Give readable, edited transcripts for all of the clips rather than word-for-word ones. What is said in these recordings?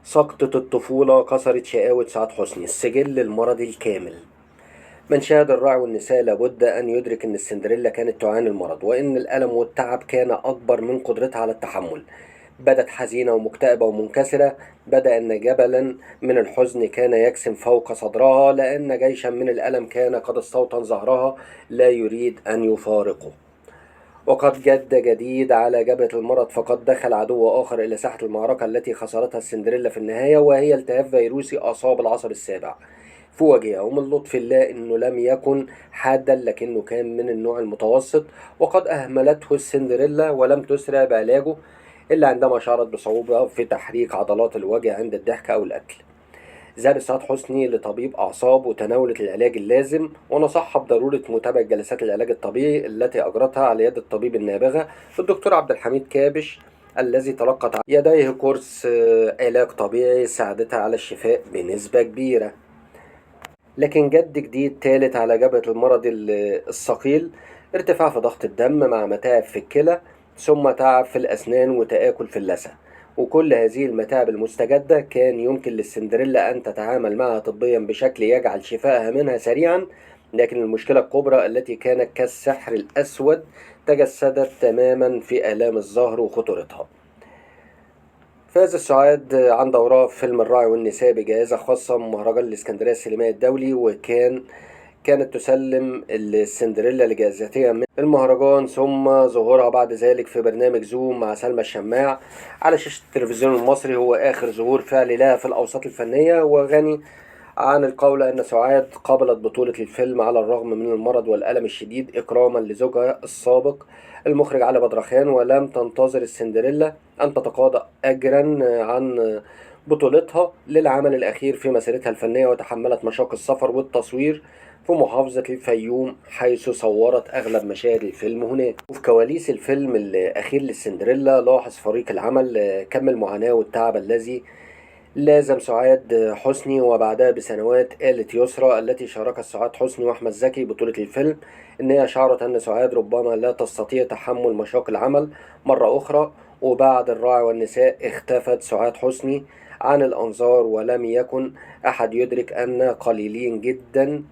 سقطة الطفولة كسرت شقاوة سعاد حسني، السجل المرضي الكامل. من شاهد الراعي والنساء لابد أن يدرك أن السندريلا كانت تعاني المرض، وأن الألم والتعب كان أكبر من قدرتها على التحمل. بدت حزينة ومكتئبة ومنكسرة، بدأ أن جبلا من الحزن كان يجسم فوق صدرها، لأن جيشا من الألم كان قد استوطن ظهرها لا يريد أن يفارقه. وقد جد جديد على جبهة المرض، فقد دخل عدو آخر إلى ساحة المعركة التي خسرتها السندريلا في النهاية، وهي التهاب فيروسي أصاب العصب السابع في وجهها. ومن لطف الله أنه لم يكن حادا، لكنه كان من النوع المتوسط، وقد أهملته السندريلا ولم تسرع بعلاجه إلا عندما شعرت بصعوبة في تحريك عضلات الوجه عند الضحك أو الأكل. ذهبت سعاد حسني لطبيب أعصاب وتناولت العلاج اللازم، ونصحها بضرورة متابعة جلسات العلاج الطبيعي التي أجرتها على يد الطبيب النابغة الدكتور عبد الحميد كابش، الذي تلقت على يديه كورس علاج طبيعي ساعدتها على الشفاء بنسبة كبيرة. لكن جد جديد تالت على جبهة المرض الثقيل: ارتفاع في ضغط الدم مع متاعب في الكلى، ثم تعب في الأسنان وتآكل في اللثة. وكل هذه المتاعب المستجدة كان يمكن للسندريلا أن تتعامل معها طبيا بشكل يجعل شفائها منها سريعا، لكن المشكلة الكبرى التي كانت كالسحر الأسود تجسدت تماما في آلام الظهر وخطورتها. فاز السعاد عن دورها في فيلم الراعي والنساء بجائزة خاصة من مهرجان الإسكندرية السينمائي الدولي، كانت تسلم السندريلا لجائزتها من المهرجان، ثم ظهورها بعد ذلك في برنامج زوم مع سلمى الشماع على شاشة التلفزيون المصري هو آخر ظهور فعلي لها في الأوساط الفنية. وغني عن القول أن سعاد قبلت بطولة الفيلم على الرغم من المرض والألم الشديد، إكراما لزوجها السابق المخرج علي بدرخان، ولم تنتظر السندريلا أن تتقاضى أجرا عن بطولتها للعمل الأخير في مسيرتها الفنية، وتحملت مشاق السفر والتصوير في محافظة الفيوم، حيث صورت أغلب مشاهد الفيلم هناك. وفي كواليس الفيلم الأخير للسندريلا لاحظ فريق العمل كم المعاناة والتعب الذي لازم سعاد حسني. وبعدها بسنوات قالت يسرى التي شاركت سعاد حسني وأحمد زكي بطولة الفيلم إن هي شعرت أن سعاد ربما لا تستطيع تحمل مشاق العمل مرة أخرى. وبعد الراعي والنساء اختفت سعاد حسني عن الأنظار، ولم يكن أحد يدرك أن قليلين جدا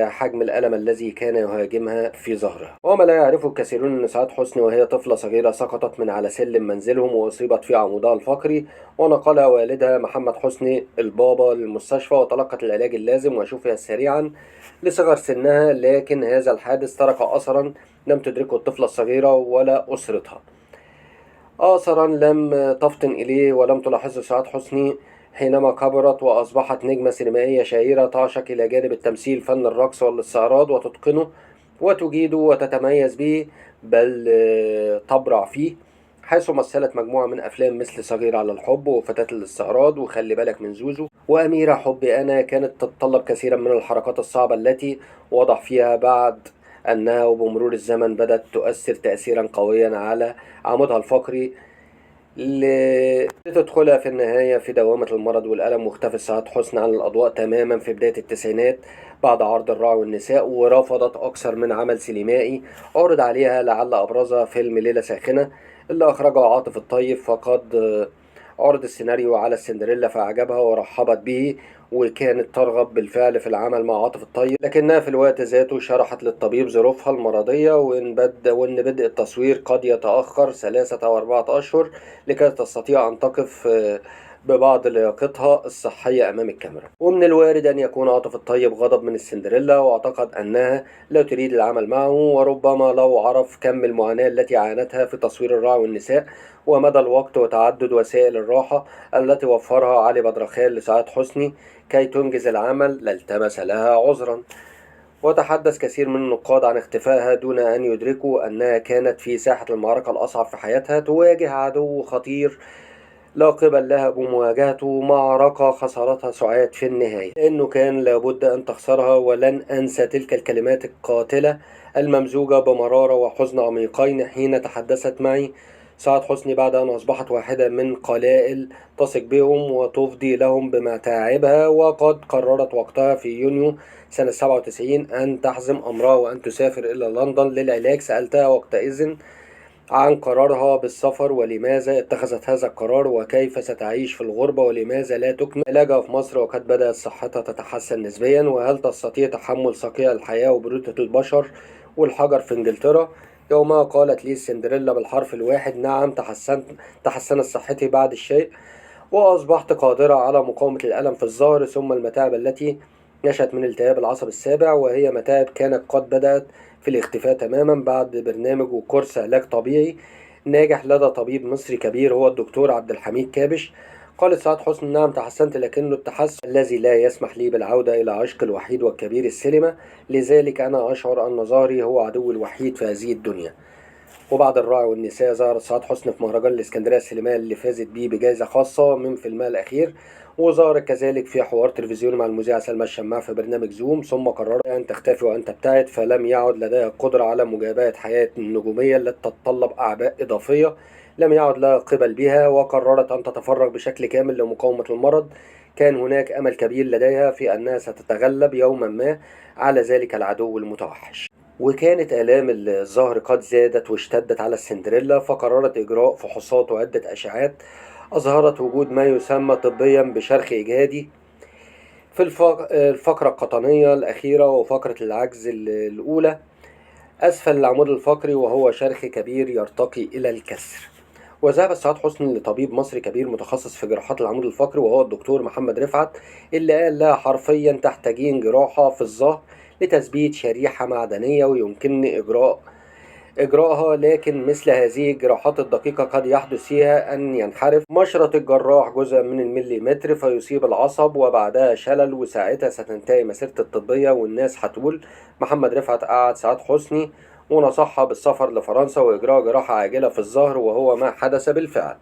حجم الألم الذي كان يهاجمها في ظهرها. وما لا يعرفه الكثيرون أن سعاد حسني وهي طفلة صغيرة سقطت من على سلم منزلهم وأصيبت في عمودها الفقري، ونقلها والدها محمد حسني البابا للمستشفى، وتلقت العلاج اللازم وشفيت سريعا لصغر سنها. لكن هذا الحادث ترك أثرا لم تدركه الطفلة الصغيرة ولا أسرتها، أثرا لم تفطن إليه ولم تلاحظه سعاد حسني حينما كبرت وأصبحت نجمة سينمائية شهيرة تعشق إلى جانب التمثيل فن الرقص والاستعراض، وتتقنه وتجيده وتتميز به، بل تبرع فيه، حيث مثلت مجموعة من أفلام مثل صغيرة على الحب وفتاة الاستعراض وخلي بالك من زوزو وأميرة حبي أنا. كانت تتطلب كثيرا من الحركات الصعبة التي وضع فيها بعد أنها وبمرور الزمن بدأت تؤثر تأثيرا قويا على عمودها الفقري، لتدخلها في النهاية في دوامة المرض والألم. واختفت سعاد حسني عن الأضواء تماما في بداية التسعينات بعد عرض الراعي والنساء، ورفضت أكثر من عمل سينمائي عرض عليها، لعل أبرزها فيلم ليلة ساخنة اللي أخرجه عاطف الطيب. فقد عرض السيناريو على السندريلا فأعجبها ورحبت به، وكانت ترغب بالفعل في العمل مع عاطف الطيب، لكنها في الوقت ذاته شرحت للطبيب ظروفها المرضية وإن بدء التصوير قد يتأخر 3 أو 4 أشهر لكي تستطيع أن تقف ببعض لياقتها الصحية أمام الكاميرا. ومن الوارد أن يكون عاطف الطيب غضب من السندريلا واعتقد أنها لا تريد العمل معه، وربما لو عرف كم المعاناة التي عانتها في تصوير الراعي والنساء ومدى الوقت وتعدد وسائل الراحة التي وفرها علي بدرخان لسعاد حسني كي تنجز العمل لالتمس لها عذرا. وتحدث كثير من النقاد عن اختفائها دون أن يدركوا أنها كانت في ساحة المعركة الأصعب في حياتها، تواجه عدو خطير لا قبل لها بمواجهته، معركة خسرتها سعاد في النهاية لأنه كان لابد أن تخسرها. ولن أنسى تلك الكلمات القاتلة الممزوجة بمرارة وحزن عميقين حين تحدثت معي سعاد حسني بعد أن أصبحت واحدة من قلائل تثق بهم وتفضي لهم بمتاعبها. وقد قررت وقتها في يونيو سنة 97 أن تحزم أمرها وأن تسافر إلى لندن للعلاج. سألتها وقتئذ عن قرارها بالسفر ولماذا اتخذت هذا القرار وكيف ستعيش في الغربة ولماذا لا تكمل علاجها في مصر وقد بدأت صحتها تتحسن نسبيا، وهل تستطيع تحمل صقيع الحياة وبرودة البشر والحجر في انجلترا. يومها قالت لي سندريلا بالحرف الواحد: نعم، تحسنت صحتي بعد الشيء، وأصبحت قادرة على مقاومة الألم في الظهر ثم المتاعب التي نشأت من التهاب العصب السابع، وهي متاعب كانت قد بدأت في الاختفاء تماما بعد برنامج وكورس علاج طبيعي ناجح لدى طبيب مصري كبير هو الدكتور عبد الحميد كابش. قالت سعاد حسني: نعم تحسنت، لكنه التحسن الذي لا يسمح لي بالعودة إلى عشق الوحيد والكبير السينما، لذلك أنا أشعر أن ظهري هو عدوي الوحيد في هذه الدنيا. وبعد الراعي والنساء ظهرت سعاد حسني في مهرجان الإسكندرية السينمائي اللي فازت بيه بجائزة خاصة من فيلمها الأخير، وظهرت كذلك في حوار تلفزيوني مع المذيعة سلمى الشماع في برنامج زوم، ثم قررت أن تختفي وأن تبتعد، فلم يعد لديها القدرة على مجابهة حياة النجومية التي تتطلب أعباء إضافية لم يعد لها قبل بها، وقررت أن تتفرغ بشكل كامل لمقاومة المرض. كان هناك أمل كبير لديها في أنها ستتغلب يوما ما على ذلك العدو المتوحش. وكانت آلام الظهر قد زادت واشتدت على السندريلا، فقررت إجراء فحوصات وعدة أشعات أظهرت وجود ما يسمى طبيا بشرخ إجهادي في الفقرة القطنية الأخيرة وفقرة العجز الأولى أسفل العمود الفقري، وهو شرخ كبير يرتقي إلى الكسر. وذهبت سعاد حسني لطبيب مصري كبير متخصص في جراحات العمود الفقري وهو الدكتور محمد رفعت، اللي قال لها حرفيا: تحتاجين جراحة في الظهر لتثبيت شريحة معدنية ويمكنني إجراءها، لكن مثل هذه الجراحات الدقيقة قد يحدث فيها أن ينحرف مشرط الجراح جزءا من المليمتر فيصيب العصب وبعدها شلل، وساعتها ستنتهي مسيرتي الطبية والناس هتقول محمد رفعت قعد سعاد حسني ونصحها بالسفر لفرنسا وإجراء جراحة عاجلة في الظهر، وهو ما حدث بالفعل.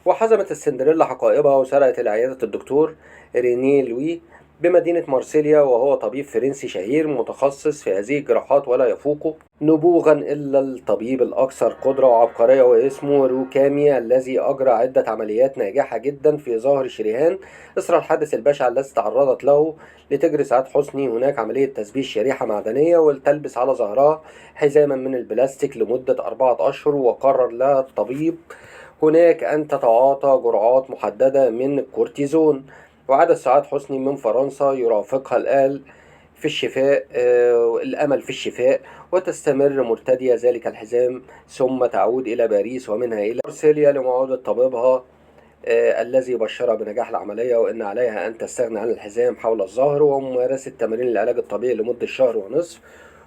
وحزمت السندريلا حقائبها وسرقت إلى عيادة الدكتور رينيه لوي بمدينة مارسيليا، وهو طبيب فرنسي شهير متخصص في هذه الجراحات ولا يفوقه نبوغا إلا الطبيب الأكثر قدرة وعبقرية، واسمه روكامي، الذي أجرى عدة عمليات ناجحة جدا في ظهر شريهان إثر الحادث البشع الذي تعرضت له. لتجري سعاد حسني هناك عملية تثبيت شريحة معدنية ولتلبس على ظهرها حزاما من البلاستيك لمدة 4 أشهر، وقرر لها الطبيب هناك أن تتعاطى جرعات محددة من الكورتيزون. وعادت سعاد حسني من فرنسا يرافقها الأمل في الشفاء، وتستمر مرتدية ذلك الحزام ثم تعود إلى باريس ومنها إلى مارسيليا لمعاودة طبيبها الذي بشرها بنجاح العملية، وإن عليها أن تستغني عن الحزام حول الظهر وممارسة تمارين العلاج الطبيعي لمدة شهر ونصف.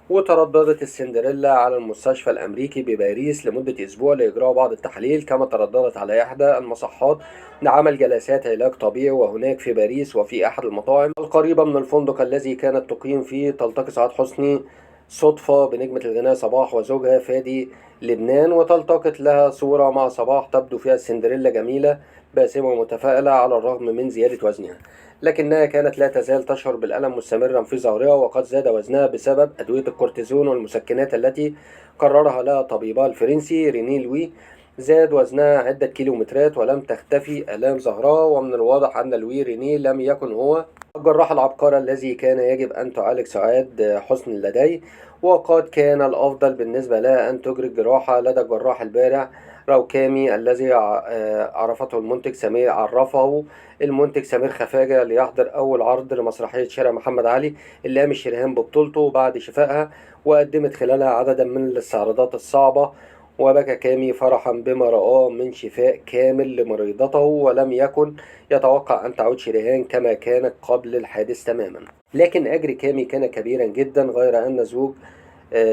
وترددت السندريلا على المستشفى الأمريكي بباريس لمدة أسبوع لإجراء بعض التحاليل، كما ترددت على إحدى المصحات لعمل جلسات علاج طبيعي، وهناك في باريس وفي أحد المطاعم القريبة من الفندق الذي كانت تقيم فيه تلتقي سعاد حسني صدفة بنجمة الغناء صباح وزوجها فادي لبنان، وتلتقط لها صورة مع صباح تبدو فيها السندريلا جميلة باسمة ومتفائلة على الرغم من زيادة وزنها، لكنها كانت لا تزال تشعر بالألم مستمرا في ظهرها، وقد زاد وزنها بسبب أدوية الكورتيزون والمسكنات التي قررها لها طبيبها الفرنسي ريني لوي. زاد وزنها عدة كيلومترات ولم تختفي آلام ظهرها، ومن الواضح أن لوي ريني لم يكن هو الجراح العبقري الذي كان يجب أن تعالج سعاد حسني لديه، وقد كان الأفضل بالنسبة لها أن تجري الجراحة لدى الجراح البارع روكامي الذي عرفه المنتج سمير خفاجة ليحضر أول عرض لمسرحية شارع محمد علي اللي قام الشريهان ببطولته بعد شفائها، وقدمت خلالها عددا من الاستعراضات الصعبة، وبكى كامي فرحا بما رآه من شفاء كامل لمريضته، ولم يكن يتوقع أن تعود شريهان كما كانت قبل الحادث تماما. لكن أجر كامي كان كبيرا جدا، غير أن زوج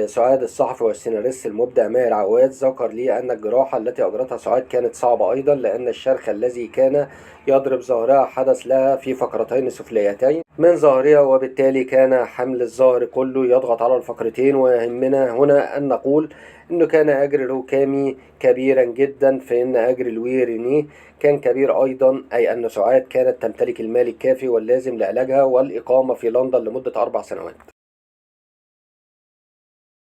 سعاد الصحفي والسيناريست المبدع ماهر عواد ذكر لي أن الجراحة التي أجرتها سعاد كانت صعبة أيضا، لأن الشرخ الذي كان يضرب ظهرها حدث لها في فقرتين سفليتين من ظهرها، وبالتالي كان حمل الظهر كله يضغط على الفقرتين. ويهمنا هنا أن نقول أنه كان أجر روكامي كبيرا جدا، فإن أجر لوي رينيه كان كبير أيضا، أي أن سعاد كانت تمتلك المال الكافي واللازم لعلاجها والإقامة في لندن لمدة 4 سنوات.